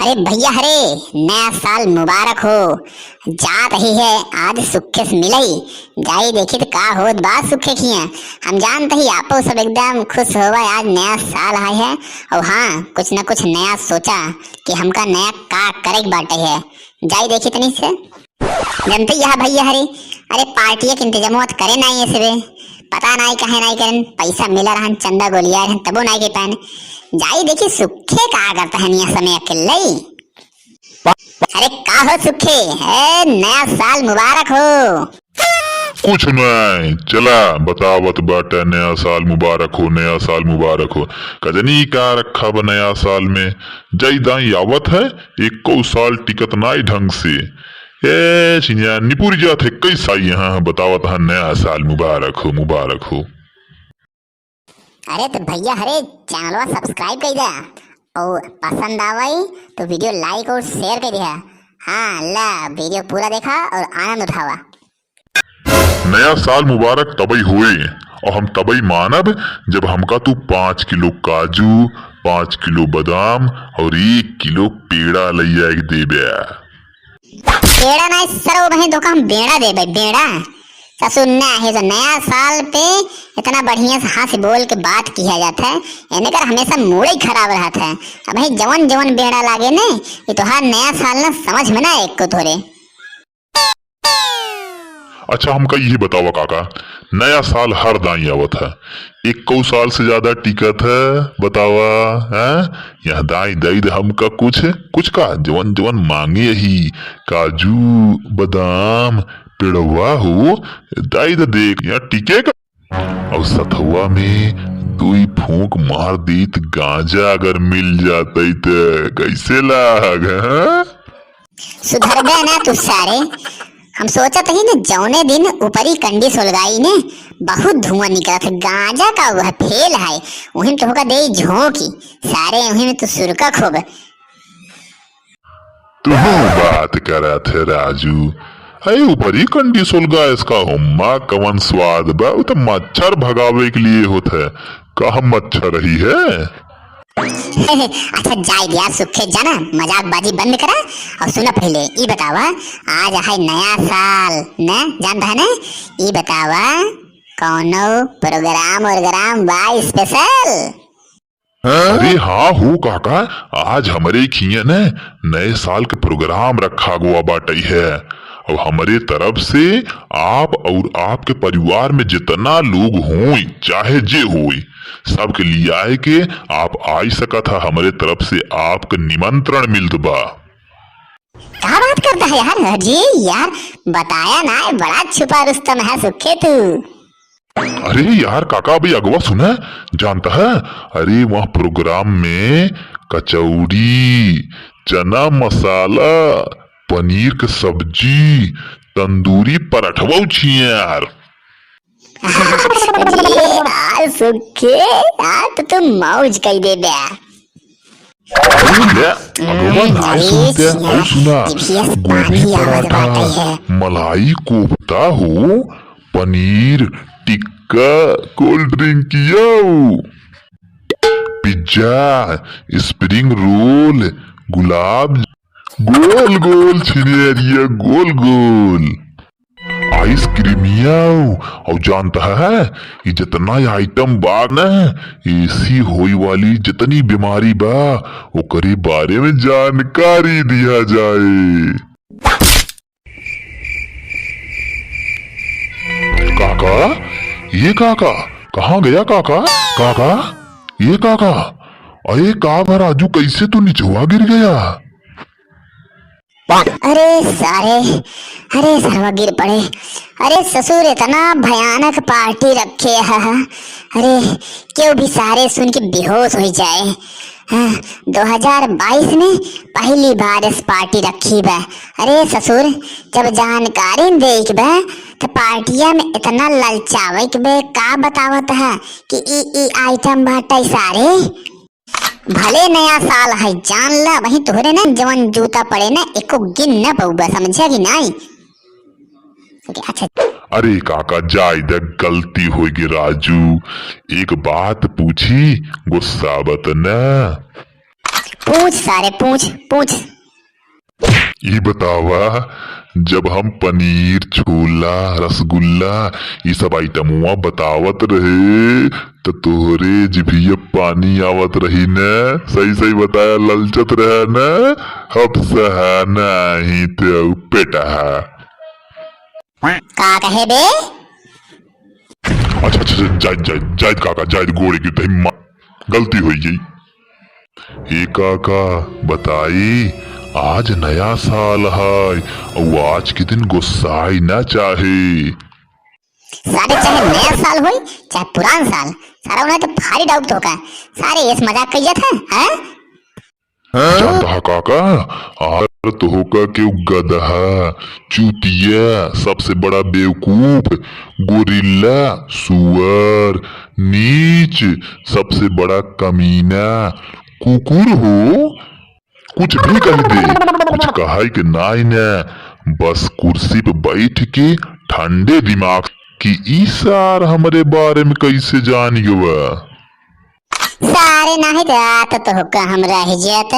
अरे भैया हरे, नया साल मुबारक हो। जात ही है आज सुखे से मिलई जाई देखी तो का होत बात सुखे खिया। हम जानते ही आपो सब एकदम खुश होवा आज नया साल आए है। और हाँ, कुछ न कुछ नया सोचा कि हमका नया का करे बाटे है। जाई देखी तनी से जनते यह भैया हरे। अरे पार्टी के इंतजाम करे नहीं ऐसे वे पता नहीं कहे नहीं करन पैसा मिला रहन चंदा गोलिया रहन तबो नहीं के पान जाई देखी सुखे का करता है निया समय अकेले। अरे का हो सुखे है, नया साल मुबारक हो। कुछ नहीं, चला बतावत बाटे नया साल मुबारक हो, नया साल मुबारक हो। कजनी का रखा बा नया साल में जई दाई आवत है, एको साल टिकत नाई ढंग से। ए चिनिया निपुर जात है कैसा यहाँ बतावत है नया साल मुबारक हो, मुबारक हो। अरे तो भैया हरे चैनलवा सब्सक्राइब कर दिया और पसंद आवाई तो वीडियो लाइक और शेयर कर दिया। हाँ ला वीडियो पूरा देखा और आनंद उठावा। नया साल मुबारक तबई हुए और हम तबई मानब जब हमका तू 5 किलो काजू, 5 किलो बादाम और 1 किलो पेड़ा लैया देबे। पेड़ा नहीं सर वही धोखा हम बेड़ा दे भाई बेड़ा सुनना है। तो नया साल पे इतना बढ़िया से हाथ से बोल के बात किया जाता है, इन्हें कर हमेशा मूड ही खराब रहता है। अब भाई जवन जवन बेड़ा लागे ने ये तो हर नया साल ना समझ में ना एक को थोड़े। अच्छा हमका यही बतावा काका, नया साल हर दाई आवत है, 1 साल से ज्यादा टिकत है बतावा है? यहाँ दाई दई हमका कुछ का जवन जवन मांगे ही काजू बादाम पेड़वा हो दाई देख यहाँ टिके का। और सथुआ में 2 फूंक मार दीत गांजा अगर मिल जाते तो कैसे लाग सुधर गए ना तू सारे। हम सोचत ही ना जौने दिन ऊपरी कंडी सोलगाई ने बहुत धुआं निकला था गांजा का वह फेल है वहीं तो होगा दे झोंकी सारे वहीं में तो सुरका खूब। तू बात करा थे राजू, अरे ऊपरी कंडी सोलगा इसका हुम्मा कवन स्वाद बा, वो तो मच्छर भगावे के लिए होता है। कहा मच्छर रही है। अच्छा जाए दिया सुखे जाना मजाक बाजी बंद करा और सुना पहले ये बतावा आज है नया साल न जानता है ना, ये बतावा कौनो प्रोग्राम वाई स्पेशल। अरे हाँ हो काका, आज हमारे खिया ने नए साल के प्रोग्राम रखा गुआ बाटई है और हमारे तरफ से आप और आपके परिवार में जितना लोग हों चाहे जे होई सबके लिए आए के आप आई सका था। हमारे तरफ से आपका निमंत्रण मिलत बा। क्या बात करता है यार जी, यार बताया ना बड़ा छुपा रुस्तम है सुखे तू। अरे यार काका भाई अगवा सुना जानता है, अरे वहाँ प्रोग्राम में कचौड़ी चना मसाला पनीर की सब्जी तंदूरी पराठा छिए यार। सुखे यार तो तुम मौज कई दे बे। गोभी पराठा मलाई कोफ्ता हो paneer tikka cold drink pizza spring roll गुलाब गोल गोल छिनेरिया गोल गोल आइसक्रीमिया और जानता है ये जितना आइटम बा न ऐसी होई वाली जितनी बीमारी बा वो करे बारे में जानकारी दिया जाए। काका ये काका कहाँ गया काका? काका ये काका अरे का राजू कैसे तू निचुआ गिर गया? अरे सरवा गिर पड़े। अरे ससुर इतना भयानक पार्टी रखे है, अरे क्यों भी सारे सुन के बेहोश हो जाए। 2022 में पहली बार इस पार्टी रखी बा। अरे ससुर जब जानकारी देख बा तो पार्टिया में इतना ललचावे के बे का बतावत है कि ई आइटम बाटे सारे। भले नया साल है जान ला वही तोहरे ना जवन जूता पड़े ना एको गिन न पऊबा समझा कि नहीं। अच्छा अरे काका जाय दे गलती होगी राजू, एक बात पूछी गुस्सा बत न। पूछ सारे पूछ पूछ। ये बतावा, जब हम पनीर, छोला, रसगुल्ला ये सब आइटमुआ बतावत रहे तो तोहरे जिभिया पानी आवत रही न? सही सही बताया, ललचत रहे न? अब सहा नहीं तो पेटा। का कहे बे? अच्छा अच्छा, जायद जायद जायद काका, जायद गोड़े की तही गलती हुई गई। ए काका बताई, आज नया साल है और आज के दिन गुस्साई ना चाहे। सारे चाहे नया साल हो चाहे पुरान साल, सारा उन्हें तो भारी डाउट होगा। सारे इस मजाक कहिए थे हैं? जानता है काका, आज तो होगा क्यों गधा, चूतिया, सबसे बड़ा बेवकूफ, गोरिल्ला, सुअर, नीच, सबसे बड़ा कमीना, कुकुर हो, कुछ भी कह दे, कुछ कहा कि नाई ने, बस कुर्सी पे बैठ के ठंडे दिमाग की ई सार हमरे बारे में कैसे जान गवा। सारे नहीं तो होगा हमरा हिजत।